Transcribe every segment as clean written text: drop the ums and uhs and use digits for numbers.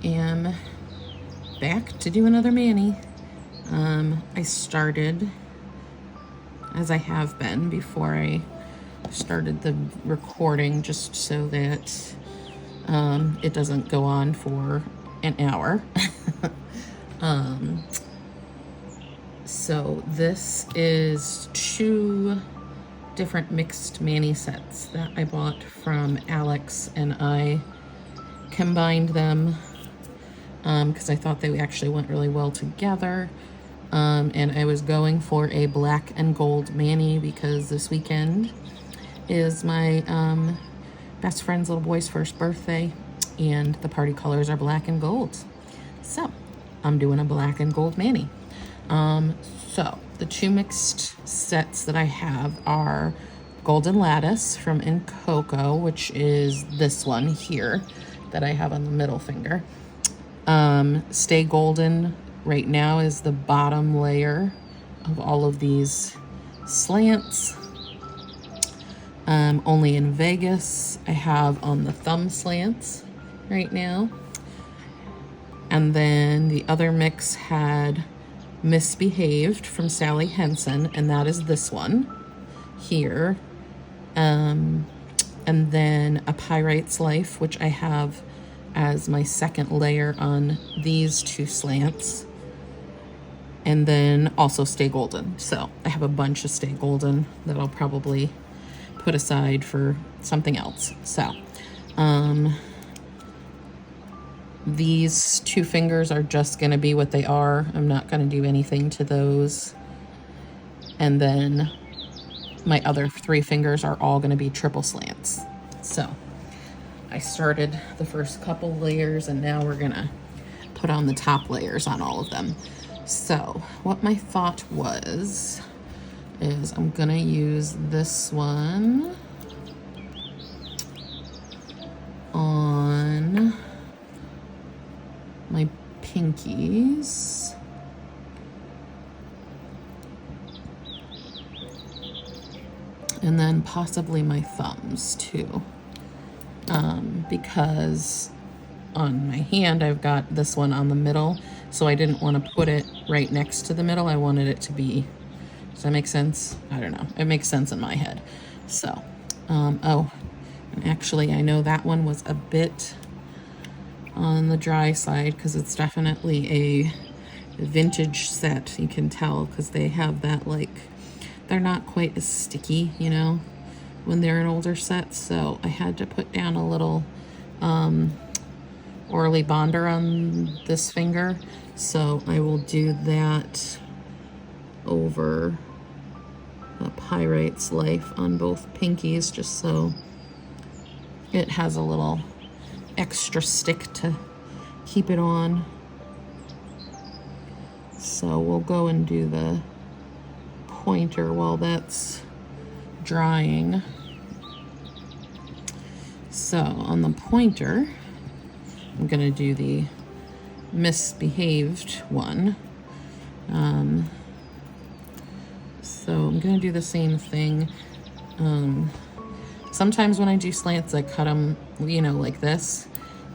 am back to do another mani. I started, as I have been before I started the recording, just so that it doesn't go on for an hour. So this is 2 different mixed mani sets that I bought from Alex, and I combined them because I thought they actually went really well together. And I was going for a black and gold mani because this weekend is my best friend's little boy's first birthday, and the party colors are black and gold. So I'm doing a black and gold mani. So the 2 mixed sets that I have are Golden Lattice from Incoco, which is this one here that I have on the middle finger. Stay Golden right now is the bottom layer of all of these slants. Only in Vegas I have on the thumb slants right now. And then the other mix had Misbehaved from Sally Henson, and that is this one here. And then A Pyrite's Life, which I have as my second layer on these 2 slants. And then also Stay Golden. So I have a bunch of Stay Golden that I'll probably put aside for something else. So these 2 fingers are just going to be what they are. I'm not going to do anything to those. And then my other 3 fingers are all going to be triple slants. So I started the first couple layers, and now we're going to put on the top layers on all of them. So what my thought was is I'm going to use this one on my pinkies. And then possibly my thumbs too. Because on my hand I've got this one on the middle, so I didn't want to put it right next to the middle. I wanted it to be, does that make sense? I don't know. It makes sense in my head. So, oh, and actually I know that one was a bit on the dry side because it's definitely a vintage set. You can tell because they have that, like, they're not quite as sticky, you know, when they're an older set. So I had to put down a little Orly Bonder on this finger. So I will do that over A Pyrite's Life on both pinkies, just so it has a little extra stick to keep it on. So we'll go and do the pointer while that's drying. So on the pointer, I'm gonna do the Misbehaved one. So I'm gonna do the same thing. Sometimes when I do slants, I cut them, you know, like this.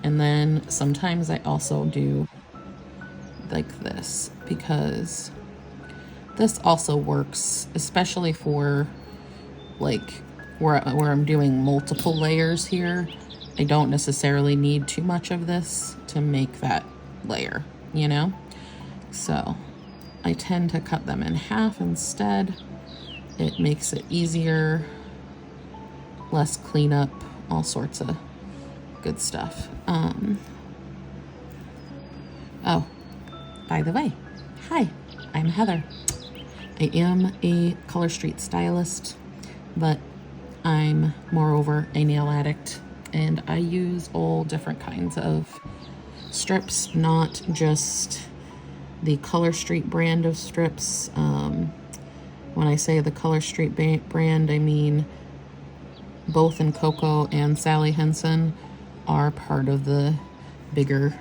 And then sometimes I also do like this, because this also works, especially for like where I'm doing multiple layers here. I don't necessarily need too much of this to make that layer, you know? So I tend to cut them in half instead. It makes it easier, less cleanup, all sorts of good stuff. Oh, by the way, hi, I'm Heather. I am a ColorStreet stylist, but I'm moreover a nail addict, and I use all different kinds of strips, not just the ColorStreet brand of strips. When I say the ColorStreet brand, I mean both Incoco and Sally Henson are part of the bigger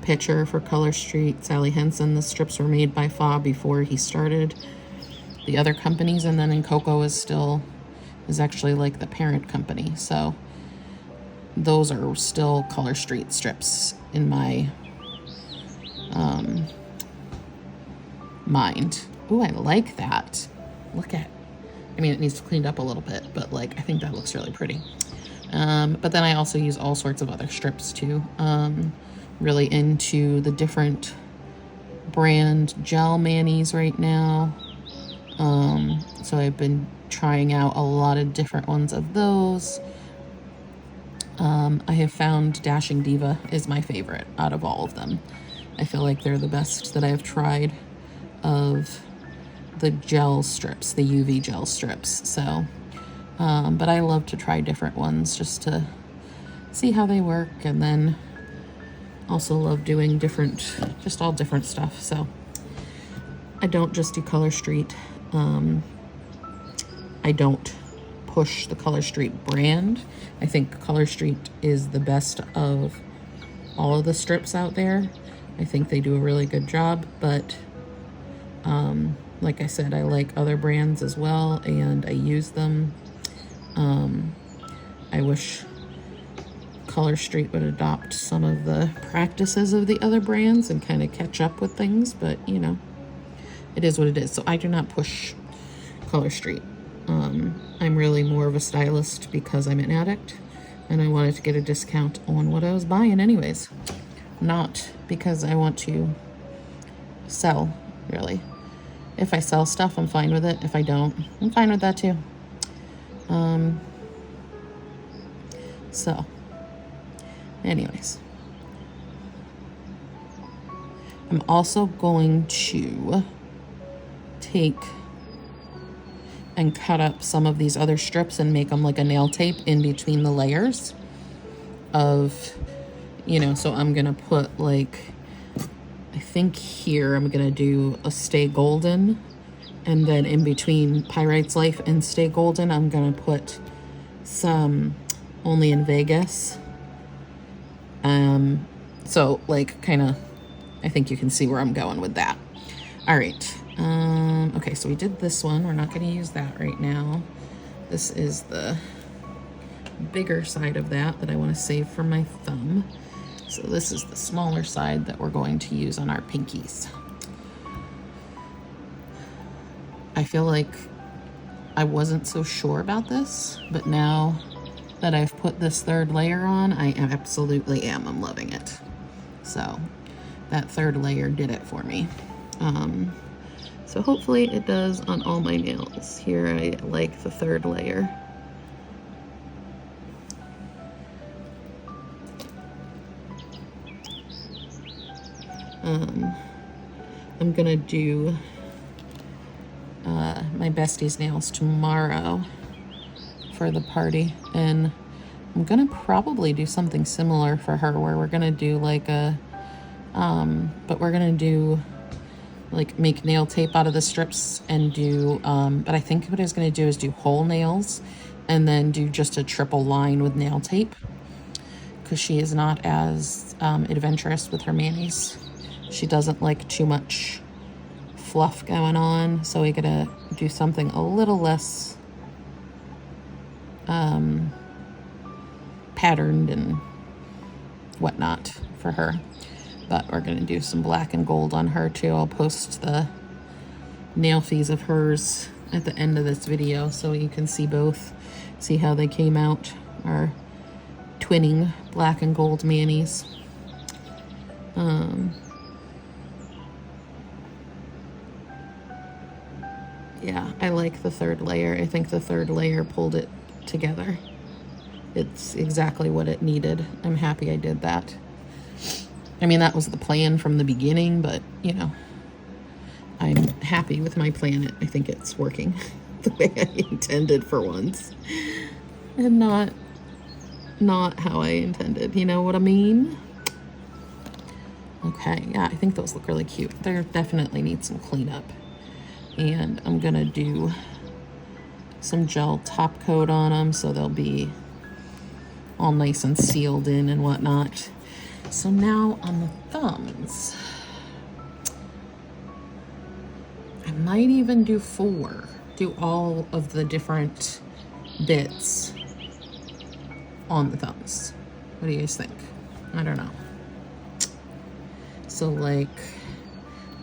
picture for ColorStreet. Sally Henson, the strips were made by Fa before he started the other companies, and then Incoco is actually like the parent company. So those are still ColorStreet strips in my mind. Ooh, I like that. Look at, I mean, it needs cleaned up a little bit, but like, I think that looks really pretty. But then I also use all sorts of other strips too. Really into the different brand gel manis right now. So I've been trying out a lot of different ones of those. I have found Dashing Diva is my favorite out of all of them. I feel like they're the best that I've tried of the gel strips, the UV gel strips. So, but I love to try different ones just to see how they work, and then also love doing different, just all different stuff. So I don't just do ColorStreet. I don't push the ColorStreet brand. I think ColorStreet is the best of all of the strips out there. I think they do a really good job, but like I said, I like other brands as well, and I use them. I wish ColorStreet would adopt some of the practices of the other brands and kind of catch up with things, but you know, it is what it is. So I do not push ColorStreet. I'm really more of a stylist because I'm an addict and I wanted to get a discount on what I was buying anyways. Not because I want to sell, really. If I sell stuff, I'm fine with it. If I don't, I'm fine with that too. So, anyways. I'm also going to take and cut up some of these other strips and make them like a nail tape in between the layers of, you know, so I'm gonna put like, I think here I'm gonna do a Stay Golden, and then in between Pyrite's Life and Stay Golden I'm gonna put some Only in Vegas. So like kind of, I think you can see where I'm going with that. All right. Okay, so we did this one. We're not going to use that right now. This is the bigger side of that I want to save for my thumb. So this is the smaller side that we're going to use on our pinkies. I feel like I wasn't so sure about this, but now that I've put this third layer on, I absolutely am. I'm loving it. So that third layer did it for me. So hopefully it does on all my nails. Here I like the third layer. I'm gonna do my bestie's nails tomorrow for the party, and I'm gonna probably do something similar for her where we're gonna do like a but we're gonna do like make nail tape out of the strips and do but I think what I was gonna do is do whole nails and then do just a triple line with nail tape, because she is not as adventurous with her manis. She doesn't like too much fluff going on, so we gotta do something a little less patterned and whatnot for her. But we're gonna do some black and gold on her too. I'll post the nail fees of hers at the end of this video so you can see both, see how they came out, our twinning black and gold manis. Yeah, I like the third layer. I think the third layer pulled it together. It's exactly what it needed. I'm happy I did that. I mean, that was the plan from the beginning, but, you know, I'm happy with my plan. I think it's working the way I intended for once. And not how I intended. You know what I mean? Okay, yeah, I think those look really cute. They definitely need some cleanup. And I'm going to do some gel top coat on them so they'll be all nice and sealed in and whatnot. So now on the thumbs, I might even do 4. Do all of the different bits on the thumbs. What do you guys think? I don't know. So like,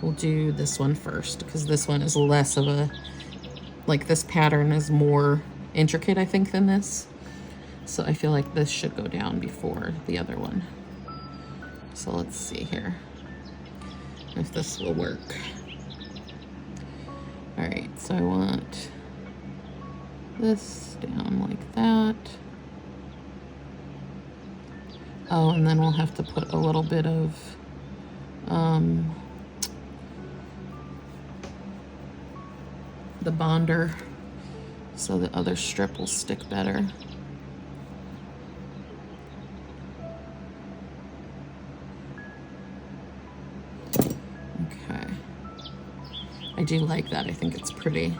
we'll do this one first because this one is less of a, like this pattern is more intricate, I think, than this. So I feel like this should go down before the other one. So let's see here if this will work. All right, so I want this down like that. Oh, and then we'll have to put a little bit of the bonder so the other strip will stick better. Okay. I do like that. I think it's pretty.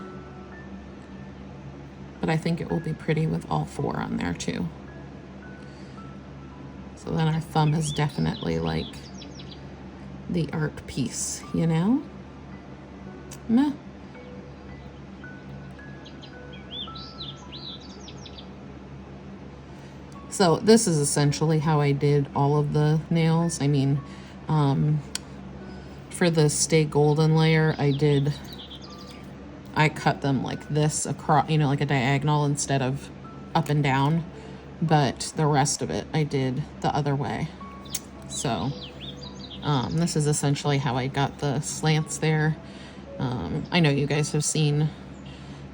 But I think it will be pretty with all four on there too. So then our thumb is definitely like the art piece, you know? Meh. So this is essentially how I did all of the nails. I mean, for the Stay Golden layer, I cut them like this across, you know, like a diagonal instead of up and down. But the rest of it I did the other way. So this is essentially how I got the slants there. I know you guys have seen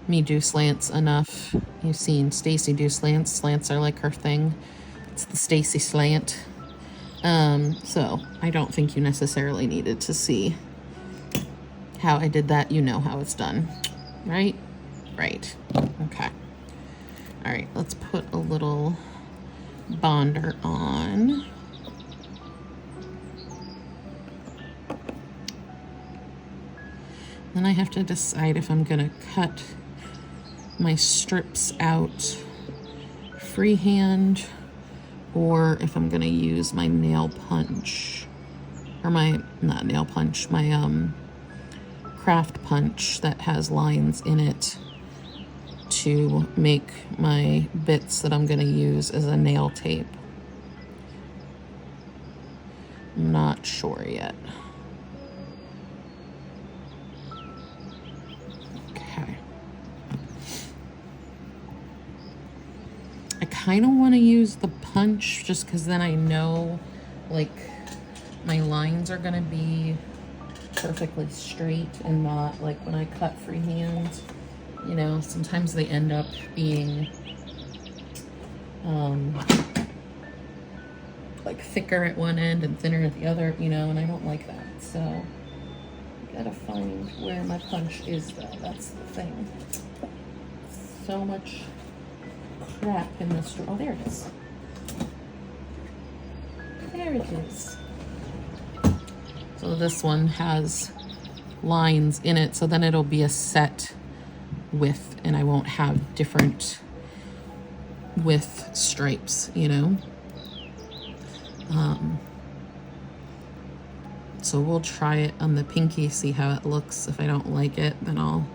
me do slants enough. You've seen Stacy do slants. Slants are like her thing. It's the Stacy slant. So I don't think you necessarily needed to see how I did that. You know how it's done, right? Right. Okay. All right, let's put a little bonder on. Then I have to decide if I'm gonna cut my strips out freehand or if I'm gonna use my nail punch, or my, not nail punch, my craft punch that has lines in it to make my bits that I'm going to use as a nail tape. I'm not sure yet. Okay. I kind of want to use the punch just because then I know like my lines are going to be perfectly straight and not like when I cut freehand. You know, sometimes they end up being like thicker at one end and thinner at the other, you know, and I don't like that. So I gotta find where my punch is though. That's the thing. So much crap in this drawer. Oh, there it is. There it is. So this one has lines in it, so then it'll be a set width and I won't have different width stripes, you know. So we'll try it on the pinky, see how it looks. If I don't like it, then I'll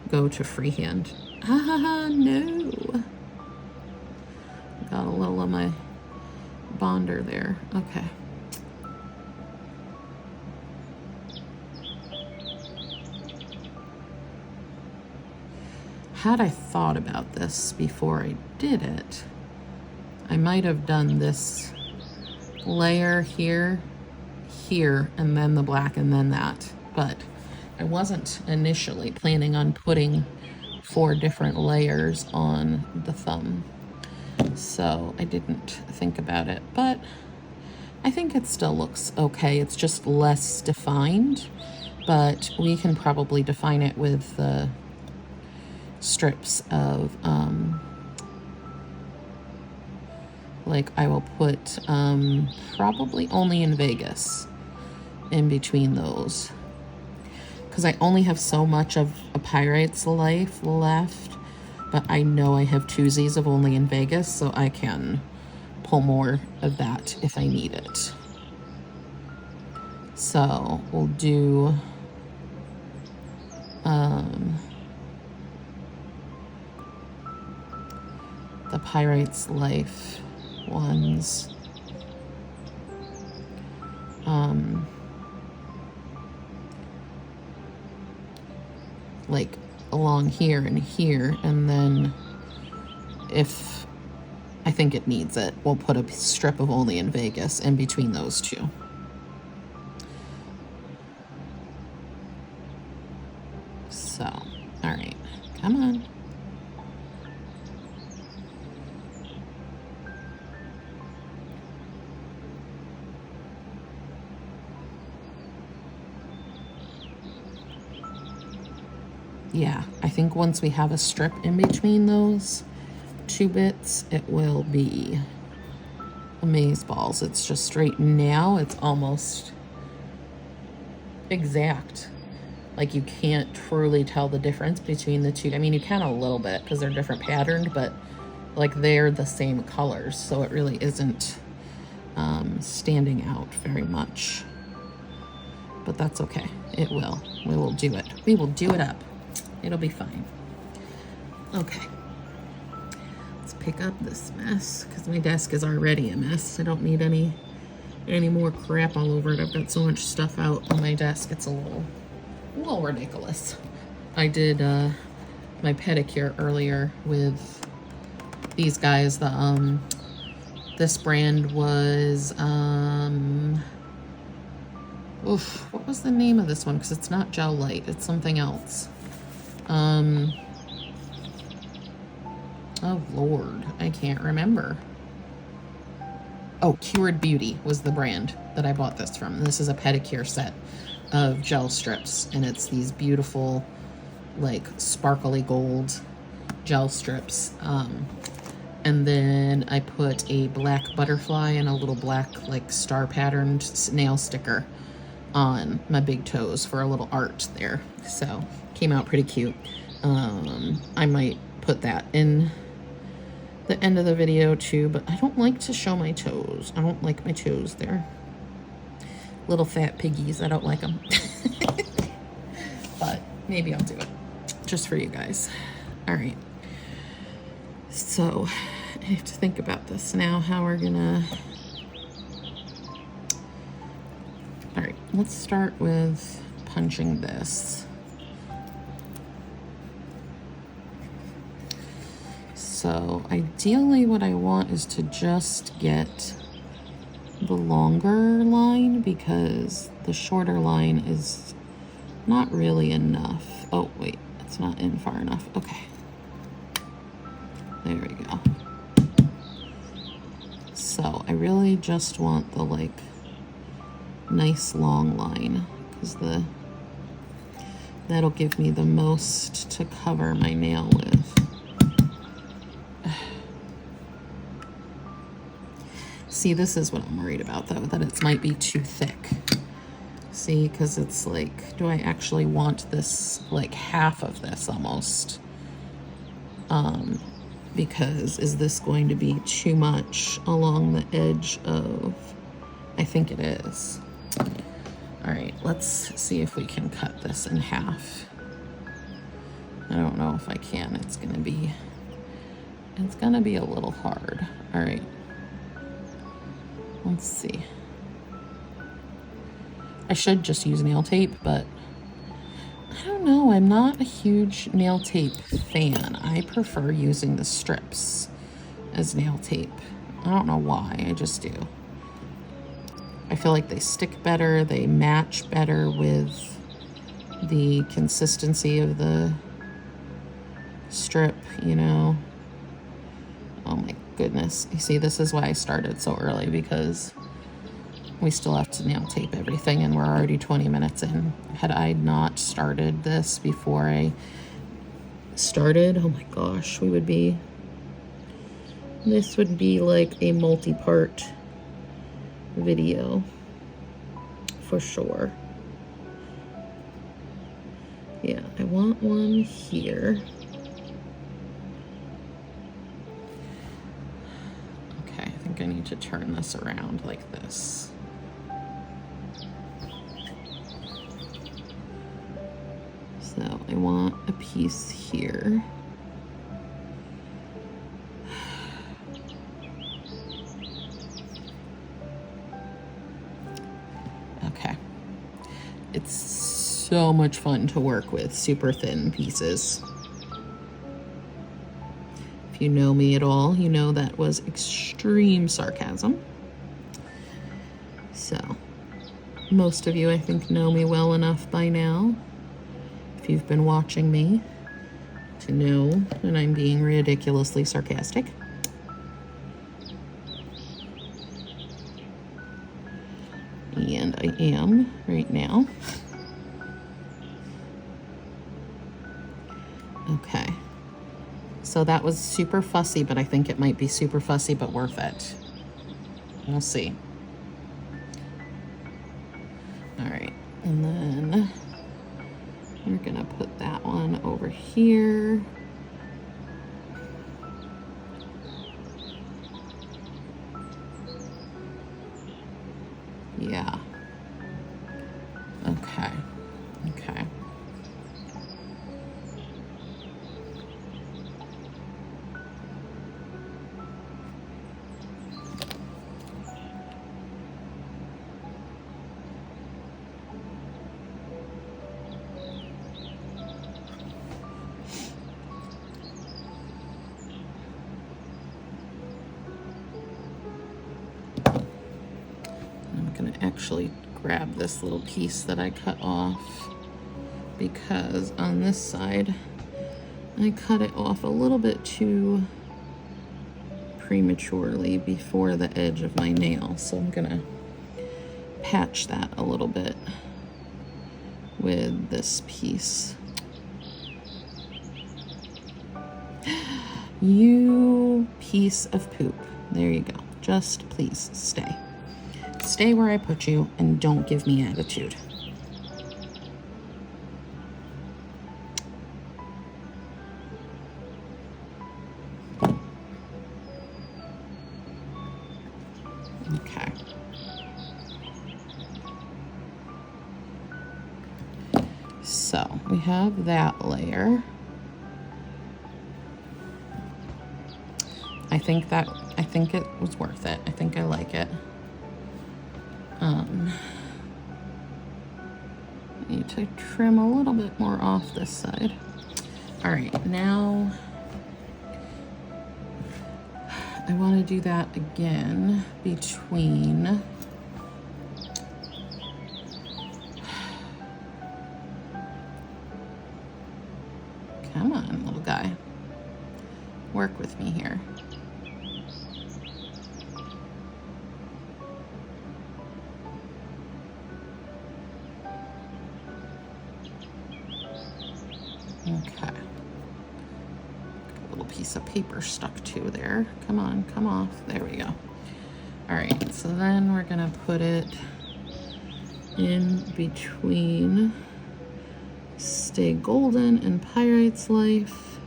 go to freehand. No. Got a little of my bonder there. Okay. Had I thought about this before I did it, I might have done this layer here, here, and then the black, and then that. But I wasn't initially planning on putting 4 different layers on the thumb. So I didn't think about it, but I think it still looks okay. It's just less defined, but we can probably define it with the strips of like I will put probably only in Vegas in between those because I only have so much of a Pirate's Life left, but I know I have twosies of only in Vegas, so I can pull more of that if I need it. So we'll do the Pirate's Life ones. Like along here and here, and then if I think it needs it, we'll put a strip of Only in Vegas in between those two. So, all right, come on. Yeah, I think once we have a strip in between those two bits, it will be amazeballs. It's just right now, it's almost exact. Like, you can't truly tell the difference between the two. I mean, you can a little bit because they're different patterned, but like they're the same colors, so it really isn't standing out very much. But that's okay. It will. We will do it. We will do it up. It'll be fine. Okay. Let's pick up this mess because my desk is already a mess. I don't need any more crap all over it. I've got so much stuff out on my desk. It's a little ridiculous. I did my pedicure earlier with these guys. This brand was what was the name of this one? Because it's not Gel Light, it's something else. Oh Lord, I can't remember. Oh, Cured Beauty was the brand that I bought this from. This is a pedicure set of gel strips, and it's these beautiful, like, sparkly gold gel strips. And then I put a black butterfly and a little black, like, star patterned nail sticker on my big toes for a little art there. So came out pretty cute. I might put that in the end of the video too, but I don't like to show my toes. I don't like my toes. They're little fat piggies. I don't like them. But maybe I'll do it just for you guys. All right. So I have to think about this now, how we're gonna... All right, let's start with punching this. So ideally what I want is to just get the longer line because the shorter line is not really enough. Oh, wait, it's not in far enough. Okay. There we go. So I really just want the, like, nice long line because that'll give me the most to cover my nail with. See, this is what I'm worried about though, that it might be too thick. See, because it's like, do I actually want this, like half of this almost? Because is this going to be too much along the edge of, I think it is. All right, let's see if we can cut this in half. I don't know if I can. It's gonna be a little hard. All right, let's see. I should just use nail tape, but I don't know. I'm not a huge nail tape fan. I prefer using the strips as nail tape. I don't know why, I just do. I feel like they stick better, they match better with the consistency of the strip, you know. Oh my goodness. You see, this is why I started so early, because we still have to nail tape everything and we're already 20 minutes in. Had I not started this before I started, oh my gosh, this would be like a multi-part video for sure. Yeah, I want one here. Okay, I think I need to turn this around like this. So I want a piece here. so much fun to work with super thin pieces. If you know me at all, you know that was extreme sarcasm. So, most of you, I think, know me well enough by now, if you've been watching me, to know that I'm being ridiculously sarcastic. And I am right now. Okay. So that was super fussy, but I think it might be super fussy but worth it. We'll see. All right. And then we're gonna put that one over here. Yeah. Okay. Okay. I'm gonna actually grab this little piece that I cut off, because on this side I cut it off a little bit too prematurely before the edge of my nail, so I'm gonna patch that a little bit with this piece. You piece of poop. There you go. Just please stay. Stay where I put you and don't give me attitude. Okay. So we have that layer. I think it was worth it. I think I like it. Need to trim a little bit more off this side. All right, now I want to do that again between come on, little guy. Work with me here. Okay. A little piece of paper stuck to there. Come on, come off. There we go. All right, so then we're gonna put it in between Stay Golden and Pyrite's Life.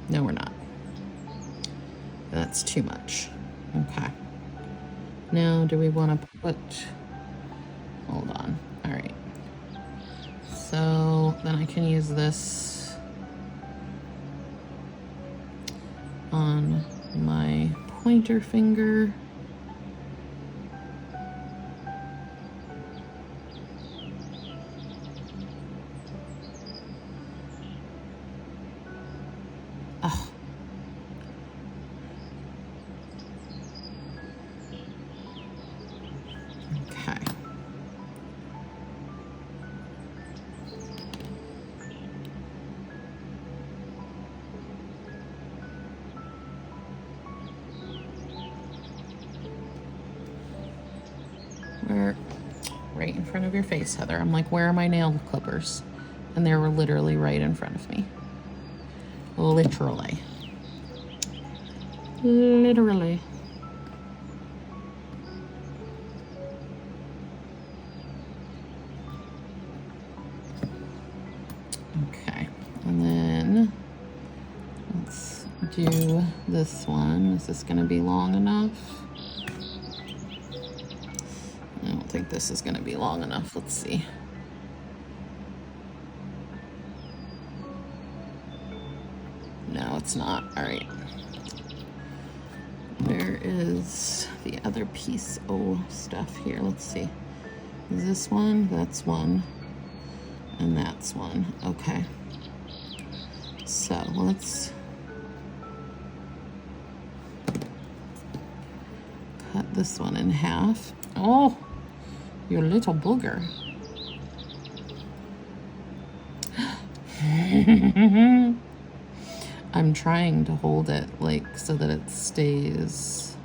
No, we're not. That's too much. Okay. Now, do we want to put, hold on. All right. So then I can use this on my pointer finger. Oh. Okay. Where, right in front of your face, Heather. I'm like, where are my nail clippers? And they were literally right in front of me. Literally. Literally. Okay, and then let's do this one. Is this gonna be long enough? I don't think this is gonna be long enough. Let's see. No, it's not. All right. Very is the other piece stuff here. Let's see. Is this one? That's one. And that's one. Okay. So let's cut this one in half. Oh, you little booger. I'm trying to hold it like so that it stays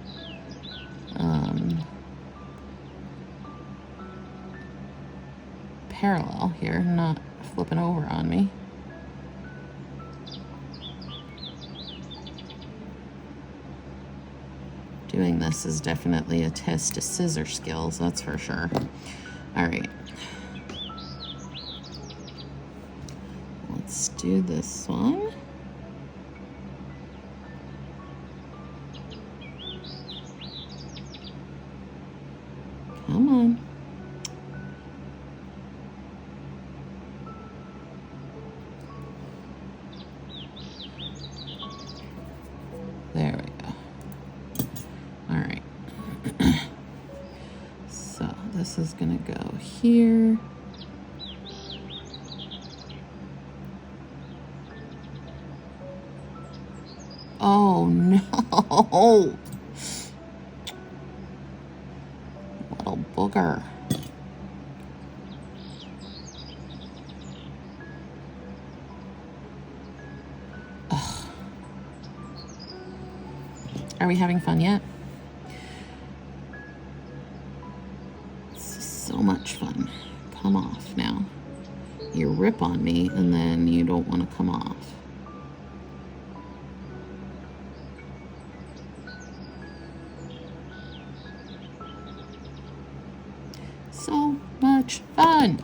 parallel here, not flipping over on me. Doing this is definitely a test of scissor skills, that's for sure. All right. Let's do this one. Come on. There we go. All right. So this is gonna go here. Oh no! Little booger. Ugh. Are we having fun yet? This is so much fun. Come off now. You rip on me and then you don't want to come off. So much fun.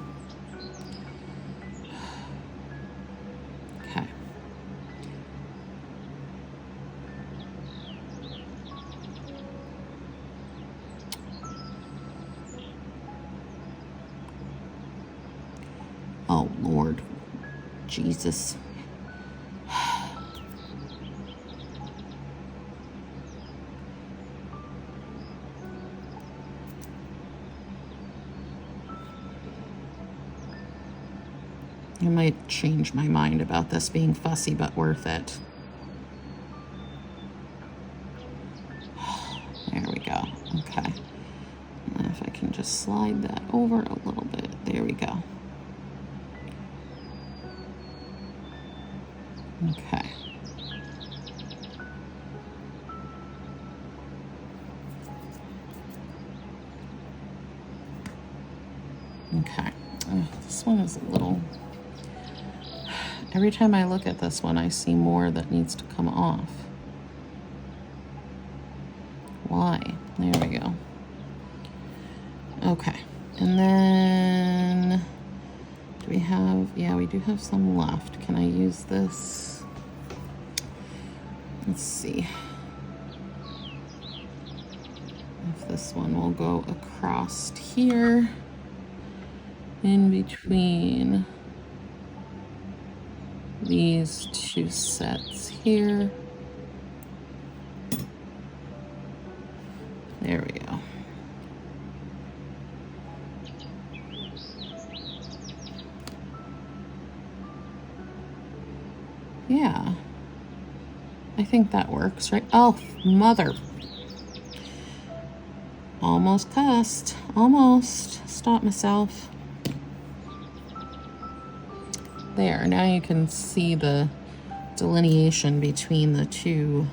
Okay. Oh, Lord. Jesus. I might change my mind about this being fussy, but worth it. There we go. Okay. And if I can just slide that over a little bit. There we go. Okay. Okay. This one is a little... Every time I look at this one, I see more that needs to come off. Why? There we go. Okay. And then... Do we have... Yeah, we do have some left. Can I use this? Let's see. If this one will go across here. In between these two sets here. There we go. Yeah, I think that works, right? Oh, mother. Almost cussed. Almost. Stopped myself. There, now you can see the delineation between the two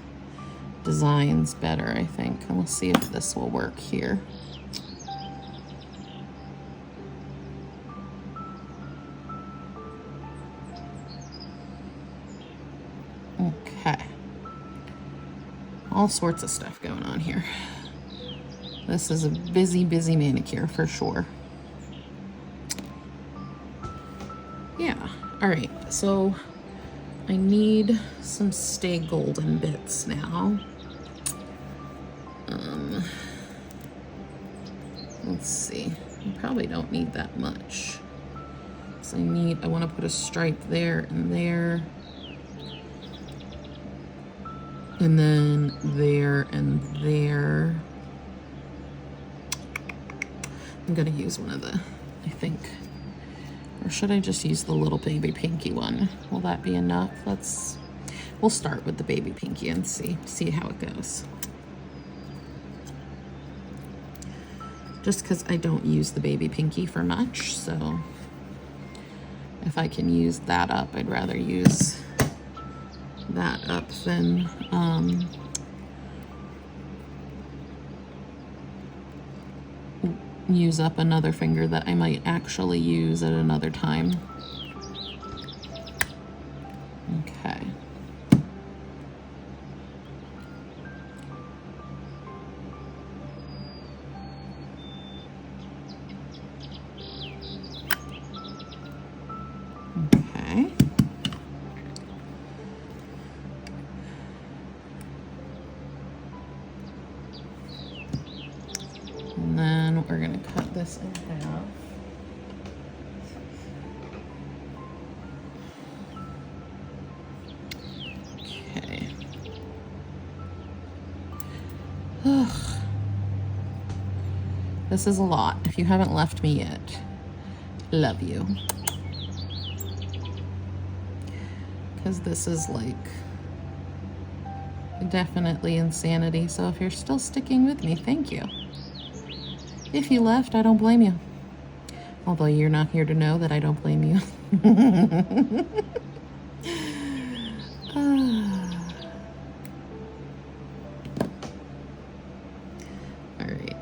designs better, I think. And we'll see if this will work here. Okay. All sorts of stuff going on here. This is a busy, busy manicure for sure. Yeah. All right, so I need some Stay Golden bits now. Let's see. I probably don't need that much. So I want to put a stripe there and there. And then there and there. I'm gonna use one of the, I think, or should I just use the little baby pinky one? Will that be enough? We'll start with the baby pinky and see how it goes. Just because I don't use the baby pinky for much, so if I can use that up, I'd rather use that up than use up another finger that I might actually use at another time. Okay. Okay. And then we're going to cut this in half. Okay. Ugh. This is a lot. If you haven't left me yet, love you. Because this is like definitely insanity. So if you're still sticking with me, thank you. If you left, I don't blame you. Although you're not here to know that I don't blame you. All right.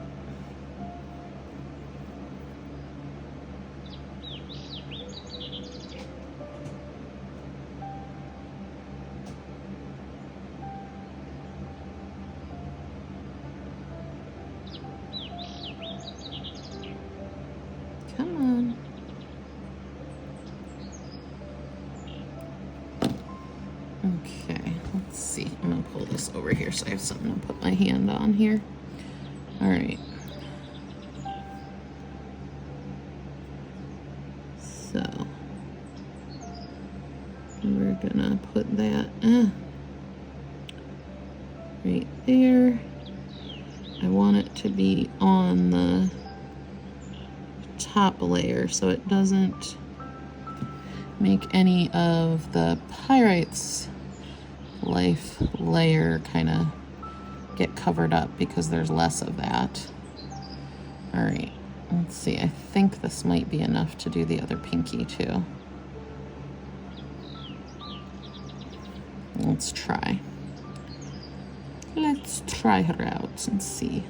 Come on. Okay, let's see. I'm gonna pull this over here so I have something to put my hand on here. All right. So we're gonna put that right there. I want it to be on the top layer so it doesn't make any of the pyrites life layer kind of get covered up because there's less of that. All right, let's see. I think this might be enough to do the other pinky too. Let's try. Let's try her out and see.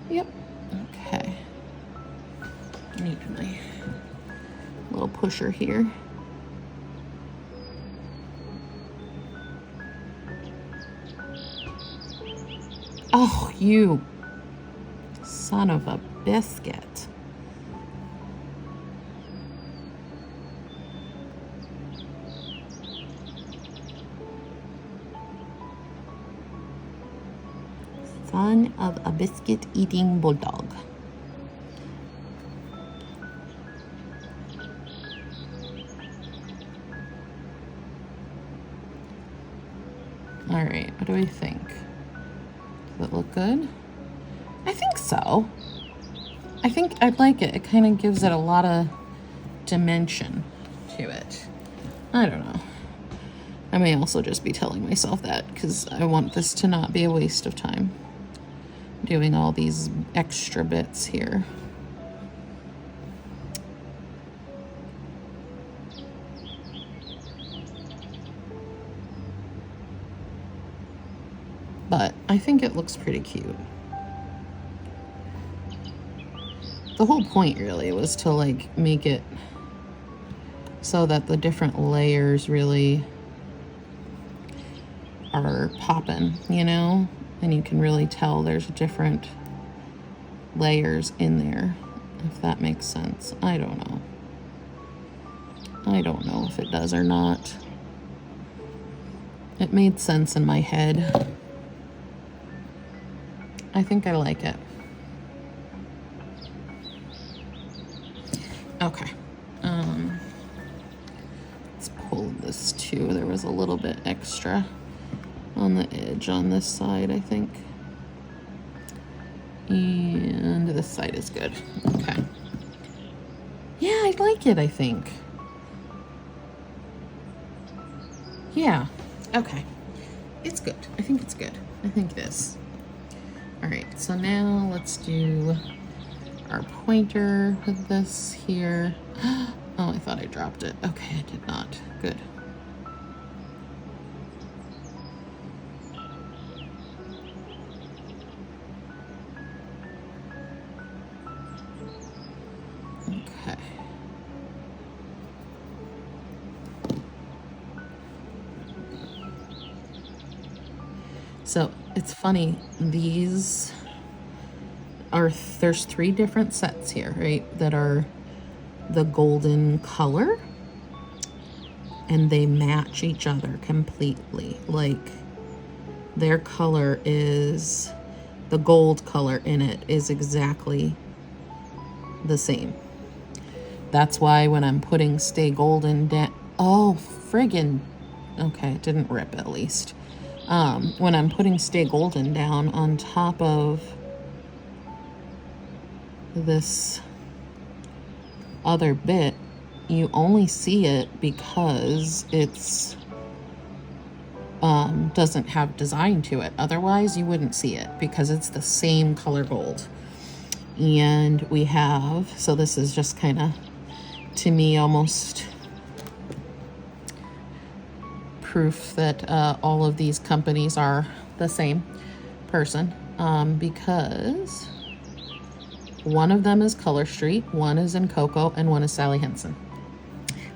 Yep. Okay. I need my little pusher here. Oh, you son of a biscuit. Son of a biscuit eating bulldog. All right, what do we think? Does it look good? I think so. I think I'd like it. It kind of gives it a lot of dimension to it. I don't know. I may also just be telling myself that because I want this to not be a waste of time doing all these extra bits here. But I think it looks pretty cute. The whole point really was to like make it so that the different layers really are popping, you know? And you can really tell there's different layers in there, if that makes sense. I don't know. I don't know if it does or not. It made sense in my head. I think I like it. Okay. Let's pull this too. There was a little bit extra on the edge on this side, I think. And this side is good. Okay. Yeah, I like it, I think. Yeah. Okay. It's good. I think it's good. I think it is. All right, so now let's do our pointer with this here. Oh, I thought I dropped it. Okay, I did not. Good. Okay. So it's funny, these are, there's 3 different sets here, right, that are the golden color, and they match each other completely. Like, their color is, the gold color in it is exactly the same. That's why when I'm putting Stay Golden down, oh, friggin', okay, it didn't rip at least. When I'm putting Stay Golden down on top of this other bit, you only see it because it's doesn't have design to it. Otherwise you wouldn't see it because it's the same color gold. And we have, so this is just kind of, to me, almost proof that all of these companies are the same person, because one of them is ColorStreet, one is Incoco, and one is Sally Henson.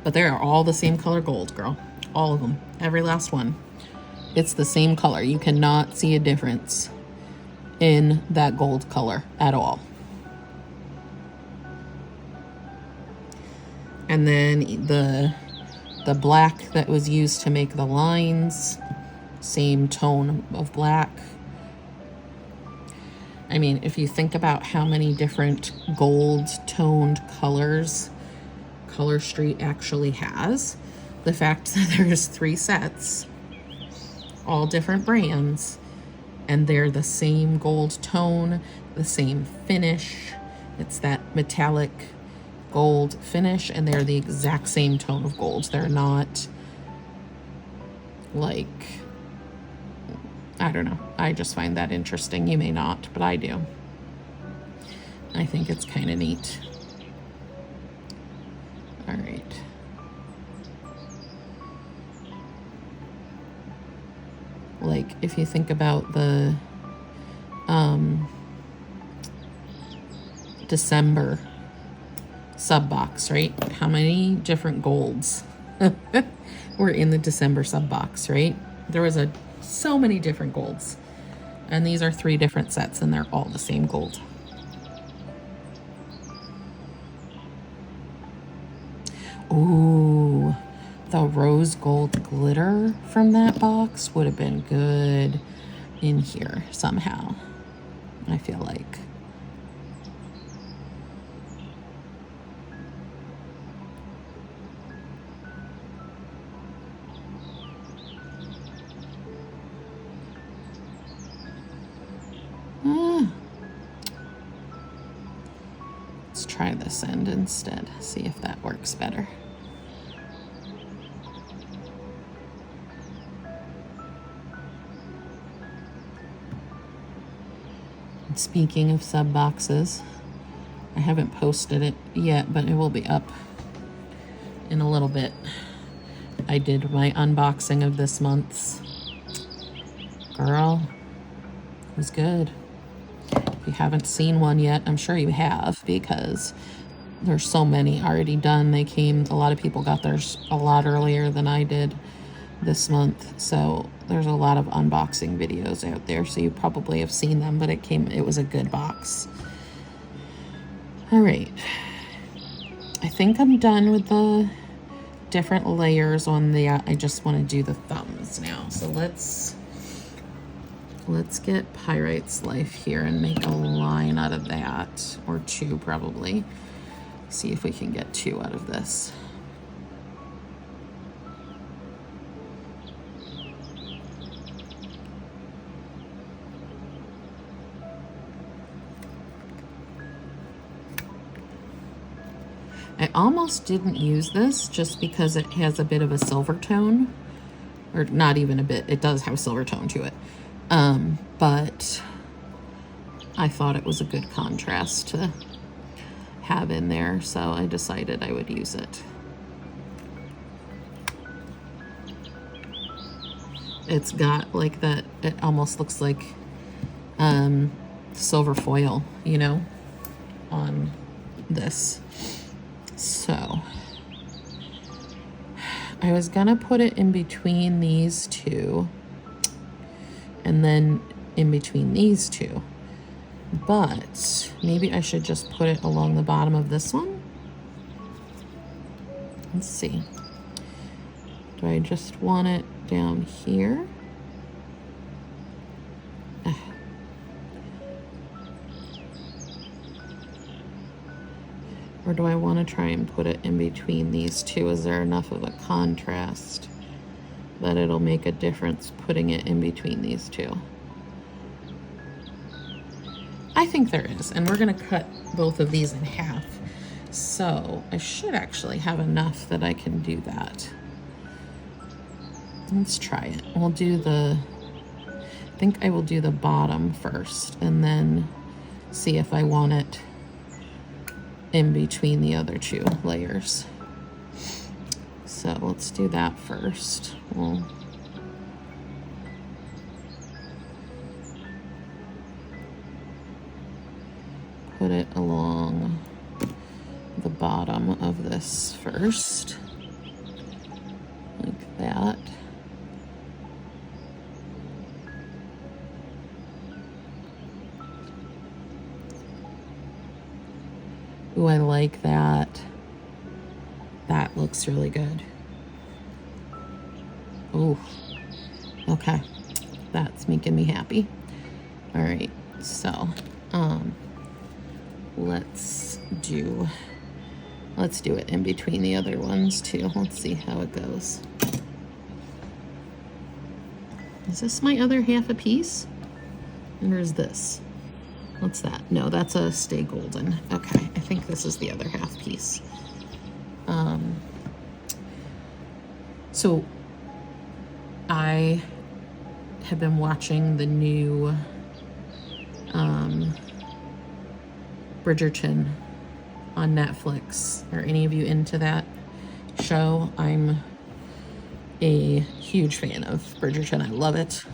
But they are all the same color gold, girl. All of them. Every last one. It's the same color. You cannot see a difference in that gold color at all. And then the black that was used to make the lines, same tone of black. I mean, if you think about how many different gold toned colors ColorStreet actually has, the fact that there's 3 sets, all different brands, and they're the same gold tone, the same finish. It's that metallic gold finish, and they're the exact same tone of gold. They're not like, I don't know. I just find that interesting. You may not, but I do. I think it's kind of neat. All right. Like, if you think about the December sub box, right? How many different golds were in the December sub box, right? There was so many different golds. And these are 3 different sets, and they're all the same gold. Ooh, the rose gold glitter from that box would have been good in here somehow, I feel like. Let's try this end instead, see if that works better. And speaking of sub boxes, I haven't posted it yet, but it will be up in a little bit. I did my unboxing of this month's. Girl, it was good. If you haven't seen one yet, I'm sure you have, because there's so many already done. They came, a lot of people got theirs a lot earlier than I did this month, so there's a lot of unboxing videos out there, so you probably have seen them, but it was a good box. All right, I think I'm done with the different layers on the, I just want to do the thumbs now. So let's let's get Pyrite's Life here and make a line out of that, or two probably. See if we can get two out of this. I almost didn't use this just because it has a bit of a silver tone, or not even a bit, it does have a silver tone to it. But I thought it was a good contrast to have in there, so I decided I would use it. It's got like that, it almost looks like silver foil, you know, on this. So I was gonna put it in between these two and then in between these two, but maybe I should just put it along the bottom of this one. Let's see. Do I just want it down here? Or do I want to try and put it in between these two? Is there enough of a contrast that it'll make a difference putting it in between these two? I think there is, and we're going to cut both of these in half. So I should actually have enough that I can do that. Let's try it. We'll do the, I think I will do the bottom first and then see if I want it in between the other two layers. So let's do that first. We'll put it along the bottom of this first, like that. Ooh, I like that. That looks really good. Ooh, okay. That's making me happy. All right, so let's do it in between the other ones too. Let's see how it goes. Is this my other half a piece? And or is this? What's that? No, that's a Stay Golden. Okay, I think this is the other half piece. So I have been watching the new Bridgerton on Netflix. Are any of you into that show? I'm a huge fan of Bridgerton. I love it.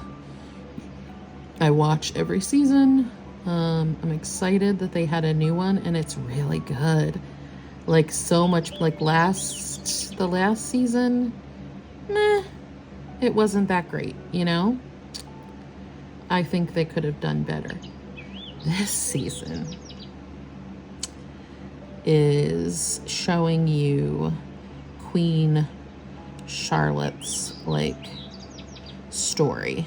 I watch every season. I'm excited that they had a new one, and it's really good. Like, so much like the last season, meh, it wasn't that great, you know? I think they could have done better. This season is showing you Queen Charlotte's, like, story.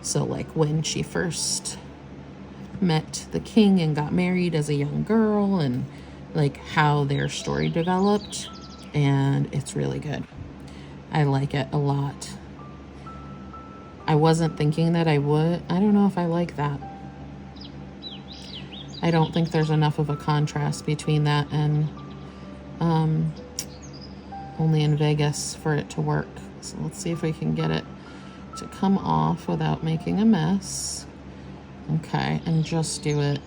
So, like, when she first met the king and got married as a young girl, and like how their story developed, and it's really good. I like it a lot. I wasn't thinking that I would. I don't know if I like that. I don't think there's enough of a contrast between that and Only in Vegas for it to work. So let's see if we can get it to come off without making a mess. Okay, and just do it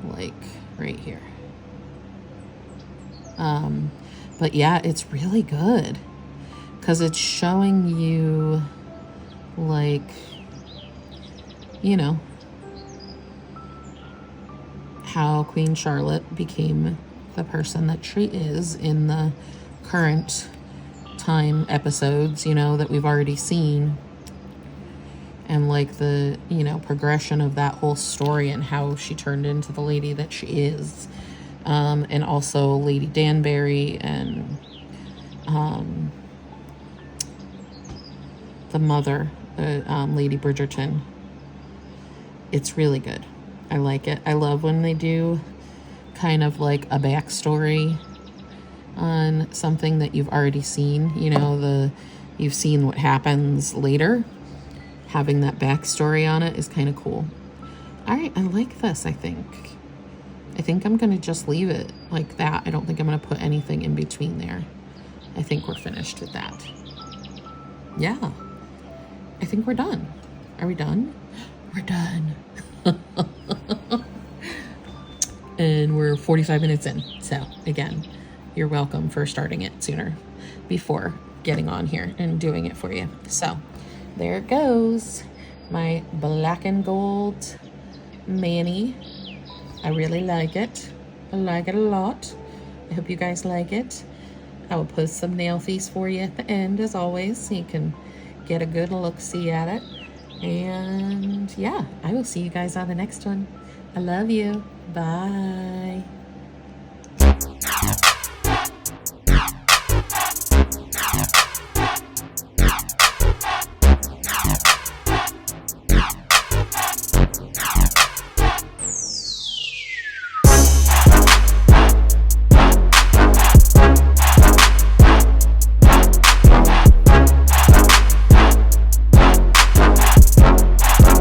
like right here. But yeah, it's really good because it's showing you, like, you know, how Queen Charlotte became the person that she is in the current time episodes, you know, that we've already seen. And like the, you know, progression of that whole story and how she turned into the lady that she is. And also Lady Danbury and the mother Lady Bridgerton. It's really good. I like it. I love when they do kind of like a backstory on something that you've already seen. You know, you've seen what happens later. Having that backstory on it is kind of cool. All right, I like this, I think. I think I'm going to just leave it like that. I don't think I'm going to put anything in between there. I think we're finished with that. Yeah, I think we're done. Are we done? We're done. And we're 45 minutes in. So again, you're welcome for starting it sooner before getting on here and doing it for you. So there it goes. My black and gold mani. I really like it. I like it a lot. I hope you guys like it. I will post some nail fees for you at the end, as always, so you can get a good look-see at it. And yeah, I will see you guys on the next one. I love you. Bye.